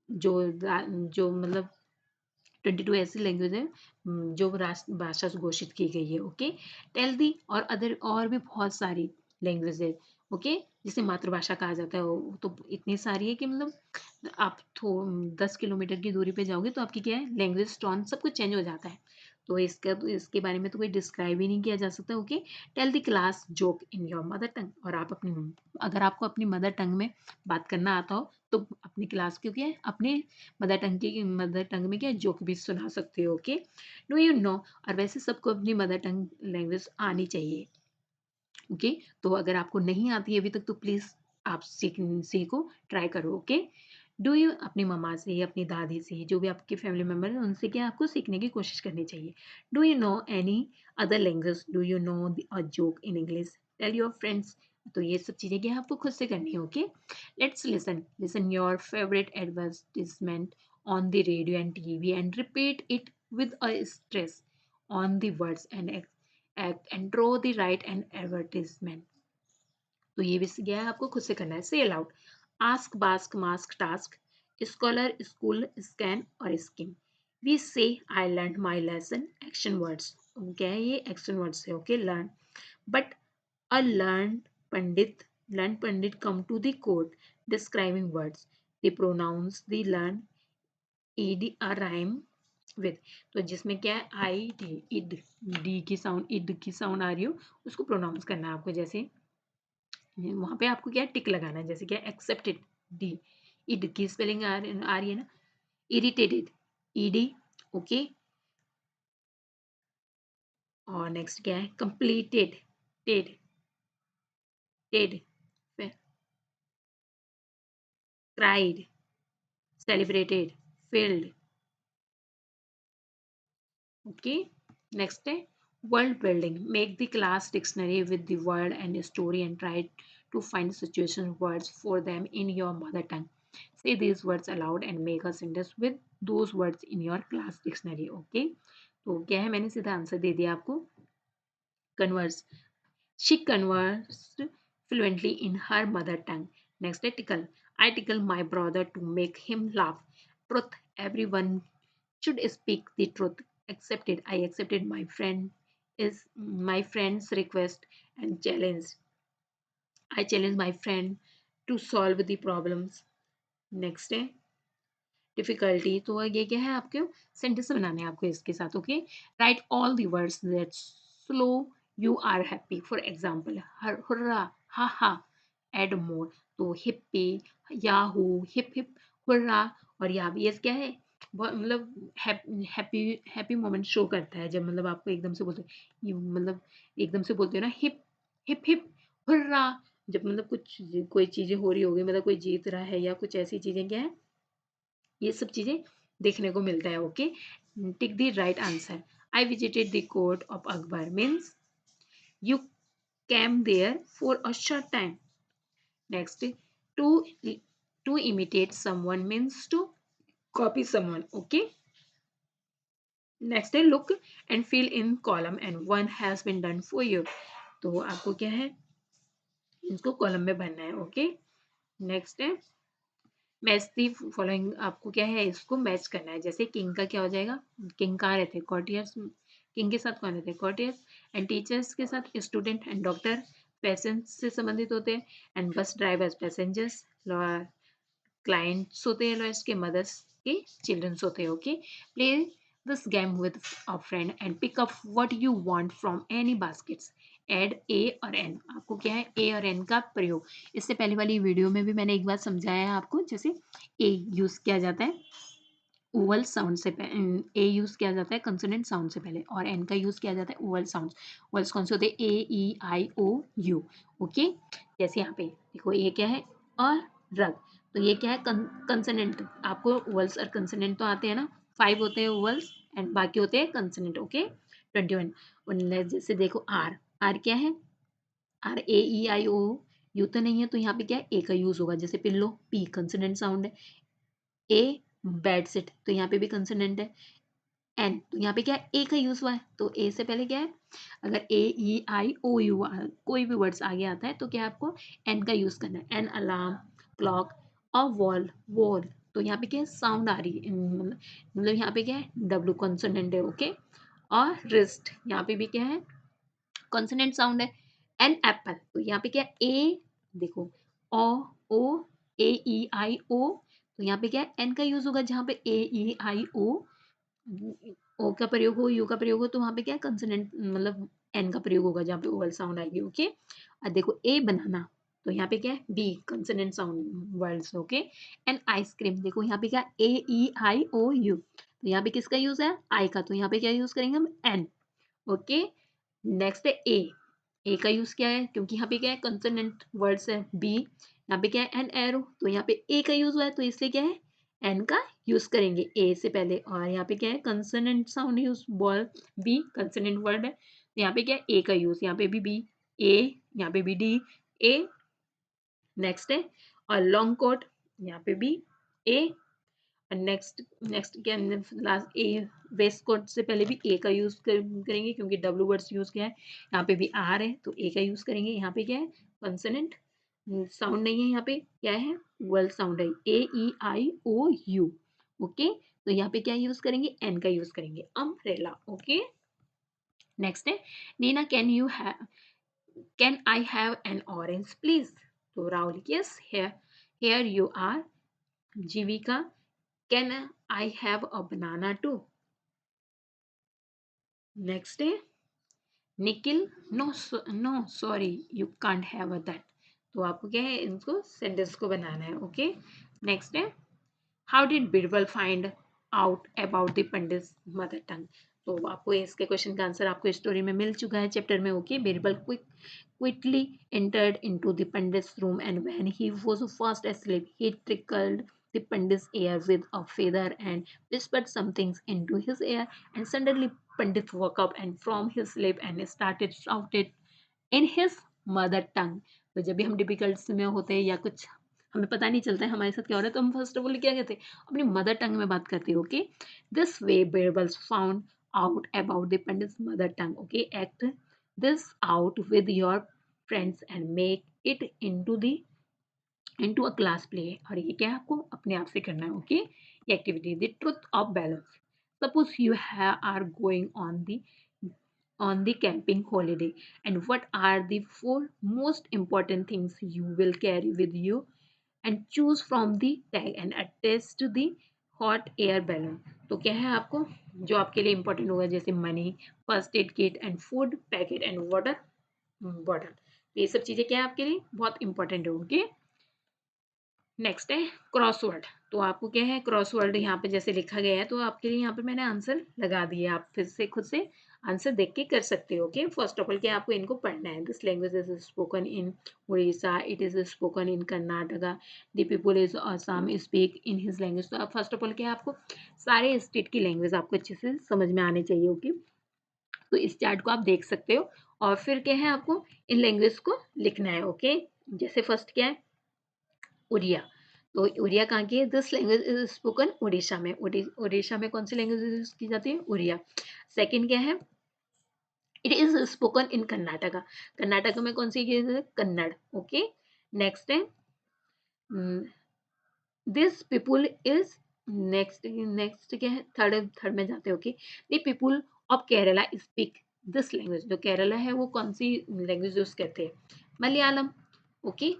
जो जो मतलब 22 ऐसी लैंग्वेज है जो राष्ट्र भाषा घोषित की गई है। ओके, टेल दी और अदर, और भी बहुत सारी लैंग्वेज है। ओके, जिसे मातृभाषा कहा जाता है, वो तो इतनी सारी है कि मतलब आप 10 किलोमीटर की दूरी पे जाओगे तो आपकी क्या है, लैंग्वेज टोन सब कुछ चेंज हो जाता है। तो इसके बारे में तो कोई डिस्क्राइब ही नहीं किया जा सकता। Okay, tell the class joke in your mother tongue. और आप अपनी, अगर आपको अपनी मदर टंग में बात करना आता हो तो अपनी क्लास, क्योंकि अपने मदर टंग में क्या जोक भी सुना सकते हो। Okay, do you no. और वैसे सबको अपनी मदर टंग लैंग्वेज आनी चाहिए। ओके, तो अगर आपको नहीं आती है अभी तक तो प्लीज आप सीखो, ट्राई करो। ओके, डू यू, अपनी मम्मा से, अपनी दादी से, जो भी आपके फैमिली मेम्बर है उनसे क्या आपको सीखने की कोशिश करनी चाहिए। Do you know any other language, do you know a joke in English, tell your friends. तो ये सब चीजें क्या आपको खुद से करनी है। Okay, let's listen your favourite advertisement on the radio and TV and repeat it with a stress on the words and act and draw the right and advertisement। तो ये भी गया है आपको खुद से करना है। से allowed, ask, bask, mask, task, scholar, school, scan और स्किम। वी से I learn my lesson, action words. क्या है ये, एक्शन वर्ड्स है। Okay, learn. But a learned pandit come to the court describing words, the pronouns, the learn, ed a rhyme with। तो जिसमें क्या है, आई डी, इड, डी की sound, end की साउंड आ रही हो, उसको प्रोनाउंस करना है आपको। जैसे वहां पे आपको क्या है, टिक लगाना है। जैसे क्या, एक्सेप्टेड, डी, इड की स्पेलिंग आ रही है ना, इरिटेटेड, ईडी। ओके, और नेक्स्ट क्या है, completed, ted, ted, cried, celebrated, filled। Okay, next है word building, make the class dictionary with the word and story and try to find situation words for them in your mother tongue. say these words aloud and make a sentence with those words in your class dictionary। Okay, तो क्या है, मैंने सीधा answer दे दिया आपको। Converse, she conversed fluently in her mother tongue। Next है tackle, I tickle my brother to make him laugh. Truth, everyone should speak the truth. Accepted, I accepted my friend's request and challenged. I challenged my friend to solve the problems. Next है difficulty, तो ये क्या है, आपके sentence बनाने हैं आपको इसके साथ. Okay, write all the words that show you are happy. For example, hurrah, ha ha, add more. तो hippy, yahoo, hip hip, hurrah. और यहाँ भी ये क्या है, बहुत मतलब हैप्पी हैप्पी मोमेंट शो करता है जब मतलब आपको एकदम से बोलते मतलब एकदम से बोलते हो ना, हिप हिप हिप हुर्रा. जब मतलब कुछ कोई चीजें हो रही होगी, मतलब कोई जीत रहा है या कुछ ऐसी चीजें क्या है, ये सब चीजें देखने को मिलता है. Okay, tick the right answer. I visited the court of Akbar means you came there for a short time. Next, to to imitate someone means to copy someone. Okay, next है look and fill in column and one has been done for you. तो आपको क्या है, इसको column में भरना है. Okay, next है मैच दी फॉलोइंग. आपको क्या है, इसको मैच करना है. जैसे किंग का क्या हो जाएगा, किंग कहाँ रहते हैं, कॉर्टियर्स. किंग के साथ कौन रहते हैं, कॉर्टियर्स. एंड टीचर्स के साथ स्टूडेंट एंड डॉक्टर पेशेंट्स से संबंधित होते हैं. And bus drivers passengers, clients होते हैं लॉयर्स के, मदर्स के चिल्ड्रंस होते हैं. Okay, play this game with a friend and pick up what you want from any baskets. Add a और एन. आपको क्या है, ए और एन का प्रयोग. इससे पहले वाली वीडियो में भी मैंने एक बार समझाया है आपको. जैसे ए यूज किया जाता है ओवल साउंड से पहले, ए यूज किया जाता है कंसोनेंट साउंड से पहले, और एन का यूज किया जाता है ओवल साउंड. ओवल्स कौन से होते हैं, ए ई आई ओ यू. ओके, जैसे यहाँ पे देखो, ये क्या है, और रग. तो ये क्या है, कंसोनेंट. आपको ओवल्स और कंसोनेंट तो आते हैं ना, 5 होते हैं ओवल्स एंड बाकी होते हैं कंसोनेंट. ओके, 21. और जैसे देखो आर. आर क्या है, R A E I O you तो नहीं है, तो यहाँ पे क्या है, ए का यूज होगा. जैसे पिल्लो, पी कंसोनेंट साउंड है. ए बेड सेट, तो यहाँ पे भी कंसोनेंट है. एन, तो यहाँ पे क्या है, ए का यूज हुआ है, तो ए से पहले क्या है, अगर ए ई आई ओ यू कोई भी वर्ड्स आगे आता है तो क्या है, आपको एन का यूज करना है. एन अलार्म, क्लॉक और वॉल. वॉल, तो यहाँ पे क्या है, साउंड आ रही है, मतलब यहाँ पे क्या है, डब्ल्यू कॉन्सोनेंट है. ओके, और रिस्ट, यहाँ पे भी क्या है, कॉन्सोनेंट साउंड है. एन एप्पल, तो यहाँ पे क्या है, ए देखो, ओ ओ ए ई आई ओ. तो यहाँ पे क्या है, एन का यूज होगा. जहाँ पे ए ई आई ओ का प्रयोग हो, यू का प्रयोग हो, तो वहां पे क्या है, कंसोनेंट मतलब एन का प्रयोग होगा जहाँ पे ओवल साउंड आएगी. ओके, और देखो ए बनाना, तो यहाँ पे क्या है, B consonant sound words. Okay, and ice cream, देखो यहाँ पे क्या, ए ई आई ओ यू. तो यहाँ पे किसका यूज है, आई का, तो यहाँ पे क्या यूज करेंगे हम, एन. ओके, नेक्स्ट है ए. ए का यूज क्या है, क्योंकि यहाँ पे क्या है, कंसोनेंट वर्ड्स है. बी, यहाँ पे क्या है, एन एरो, तो यहाँ पे ए का यूज हुआ है, तो इसलिए क्या है, एन का यूज करेंगे ए से पहले. और यहाँ पे क्या है, consonant sound use, ball, B consonant word है, तो यहाँ पे क्या है, ए का यूज. यहाँ पे भी बी, ए, यहाँ पे भी डी, ए. नेक्स्ट है, और लॉन्ग कोट, यहाँ पे भी ए. नेक्स्ट नेक्स्ट क्या, लास्ट ए. वेस्ट कोट से पहले भी ए का यूज करेंगे, क्योंकि डब्ल्यू वर्ड्स यूज किया है. यहाँ पे भी आर है, तो ए का यूज करेंगे. यहाँ पे क्या है, कंसोनेंट साउंड नहीं है, यहाँ पे क्या है, वोवेल साउंड है, ए ई आई ओ यू. ओके, तो यहाँ पे क्या यूज करेंगे, एन का यूज करेंगे. अम्ब्रेला. ओके, नेक्स्ट है, Nina can I have an orange please. तो Rahul, yes, here you are. Jeevika, can I have a banana too. Next है Nikhil, no no sorry you can't have that. तो आपको क्या है, इनको सेंटेंस को बनाना है. ओके, नेक्स्ट है, how did Birbal find out about the pandit mother tongue. तो आपको इसके क्वेश्चन का आंसर आपको स्टोरी में मिल चुका है चैप्टर में. Okay, Birbal quickly entered into the pandit's room, and when he was fast asleep he trickled the pandit's ear with a feather and whispered some things into his ear, and suddenly pandit woke up and from his sleep and started shouted in his mother tongue. तो जब भी हम difficult में होते हैं या कुछ हमें पता नहीं चलता है हमारे साथ क्या हो रहा है, तो हम फर्स्ट ऑफ ऑल क्या कहते हैं, अपनी मदर टंग में बात करते हैं. Okay, this way Birbal's found out about the pandit mother tongue. Okay, act this out with your friends and make it into the into a class play. और ये क्या है, आपको अपने आप से करना है। ओके, ये activity the truth of balance. Suppose you are going on the camping holiday, and what are the four most important things you will carry with you, and choose from the tag and attach to the hot air balloon। तो क्या है आपको जो आपके लिए important होगा, जैसे money, first aid kit and food packet and water bottle. ये सब चीजें क्या है आपके लिए बहुत इंपॉर्टेंट होंगे। नेक्स्ट है क्रॉसवर्ड। तो आपको क्या है क्रॉसवर्ड यहाँ पे जैसे लिखा गया है, तो आपके लिए यहाँ पे मैंने आंसर लगा दिया, आप फिर से खुद से आंसर देख के कर सकते हो। ओके, फर्स्ट ऑफ ऑल क्या आपको इनको पढ़ना है। This language is spoken in Orissa, it is spoken in Karnataka, the people is Assam speak in his language. तो आप फर्स्ट ऑफ ऑल क्या आपको सारे स्टेट की लैंग्वेज आपको अच्छे से समझ में आने चाहिए। ओके, तो इस चार्ट को आप देख सकते हो, और फिर क्या है आपको इन लैंग्वेज को लिखना है। ओके, जैसे फर्स्ट क्या है उड़िया। तो उड़िया कहाँ की है, this language is spoken Orissa में। उड़ीसा में कौन सी लैंग्वेज यूज की जाती है, उड़िया। सेकंड क्या है, it is spoken in Karnataka. Karnataka में कौन सी की जाती है, कन्नड़। ओके, नेक्स्ट है दिस पीपुल इज, नेक्स्ट क्या है, थर्ड में जाते हो। Okay, the people of Kerala speak this language. जो केरला है वो कौन सी लैंग्वेज यूज करते हैं, मलयालम। ओके,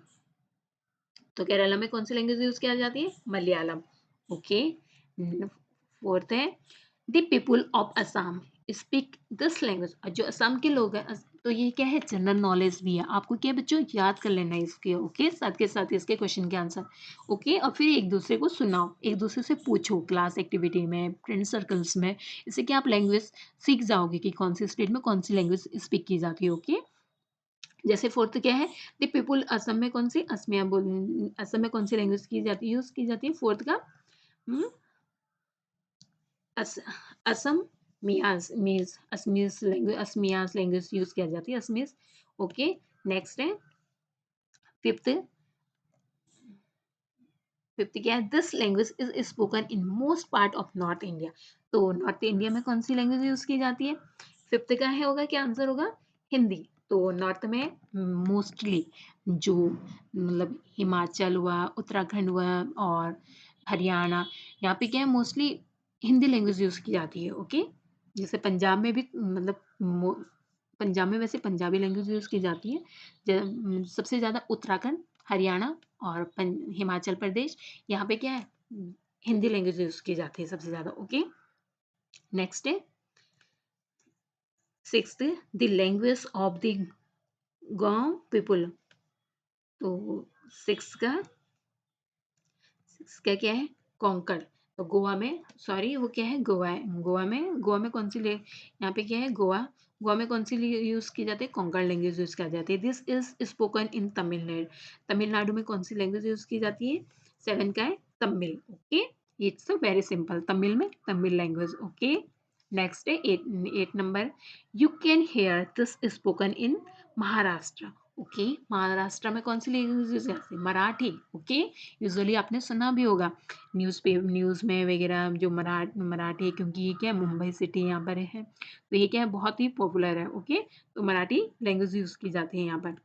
तो केरला में कौन सी लैंग्वेज यूज किया जाती है, मलयालम। ओके, फोर्थ है the people of Assam speak this language. और जो असम के लोग हैं, तो ये क्या है जनरल नॉलेज भी है, आपको क्या बच्चों याद कर लेना है इसके। ओके, साथ के साथ इसके क्वेश्चन के आंसर। ओके, और फिर एक दूसरे को सुनाओ, एक दूसरे से पूछो क्लास एक्टिविटी में, फ्रेंड सर्कल्स में। इससे क्या आप लैंग्वेज सीख जाओगे कि कौन सी स्टेट में कौन सी लैंग्वेज स्पीक की जाती है। ओके, जैसे फोर्थ क्या है, द पीपुल असम में कौन सी असमिया बोल, असम में कौन सी लैंग्वेज की जाती है, यूज की जाती है, फोर्थ का अस, असम मियाज मीज असमीज लैंग्वेज, असमियाज लैंग्वेज यूज किया जाती है, असमीज। ओके, नेक्स्ट है फिफ्थ। फिफ्थ क्या है, this language is spoken in most part of north India. तो नॉर्थ इंडिया में कौन सी लैंग्वेज यूज की जाती है, फिफ्थ का है होगा क्या आंसर होगा, हिंदी। तो नॉर्थ में मोस्टली जो मतलब हिमाचल हुआ, उत्तराखंड हुआ और हरियाणा, यहाँ पे क्या है मोस्टली हिंदी लैंग्वेज यूज की जाती है। ओके, जैसे पंजाब में भी मतलब पंजाब में वैसे पंजाबी लैंग्वेज यूज की जाती है। सबसे ज्यादा उत्तराखंड, हरियाणा और हिमाचल प्रदेश, यहाँ पे क्या है हिंदी लैंग्वेज यूज की जाती है सबसे ज्यादा। ओके, नेक्स्ट है sixth, the language of the गांव पीपल। तो सिक्स का इसका क्या है, कोंकण। तो गोवा में, सॉरी वो क्या है, गोवा है। गोवा में कौन सी ले, यहाँ पे क्या है गोवा में कौन सी यूज की जाती है, कोंकण लैंग्वेज यूज की जाती है। This is spoken in Tamil Nadu. Tamil Nadu में कौन सी लैंग्वेज यूज की जाती है, सेवन का है Tamil. Okay, it's very simple, Tamil में तमिल लैंग्वेज। ओके, नेक्स्ट है eight number, you can hear this spoken in Maharashtra. Okay, Maharashtra में कौन सी लैंग्वेज यूज करते हैं, मराठी। ओके, यूजुअली आपने सुना भी होगा न्यूज़ में वगैरह जो मराठी है, क्योंकि ये क्या है मुंबई सिटी यहाँ पर है, तो ये क्या है बहुत ही पॉपुलर है। ओके, तो मराठी लैंग्वेज यूज की जाती है यहाँ पर।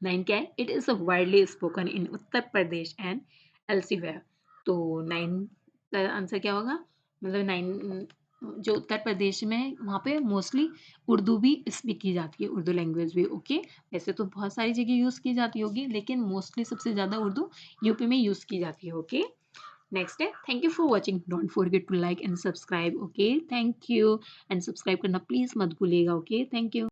नाइन क्या है, it is widely spoken in Uttar Pradesh and elsewhere. तो नाइन का आंसर क्या होगा, मतलब नाइन जो उत्तर प्रदेश में वहाँ पे मोस्टली उर्दू भी स्पीक की जाती है, उर्दू लैंग्वेज भी। ओके, वैसे तो बहुत सारी जगह यूज़ की जाती होगी, लेकिन मोस्टली सबसे ज़्यादा उर्दू यूपी में यूज़ की जाती है। ओके, नेक्स्ट है, thank you for watching, don't forget to like and subscribe. Okay, thank you, and subscribe करना प्लीज़ मत भूलिएगा। Okay, thank you.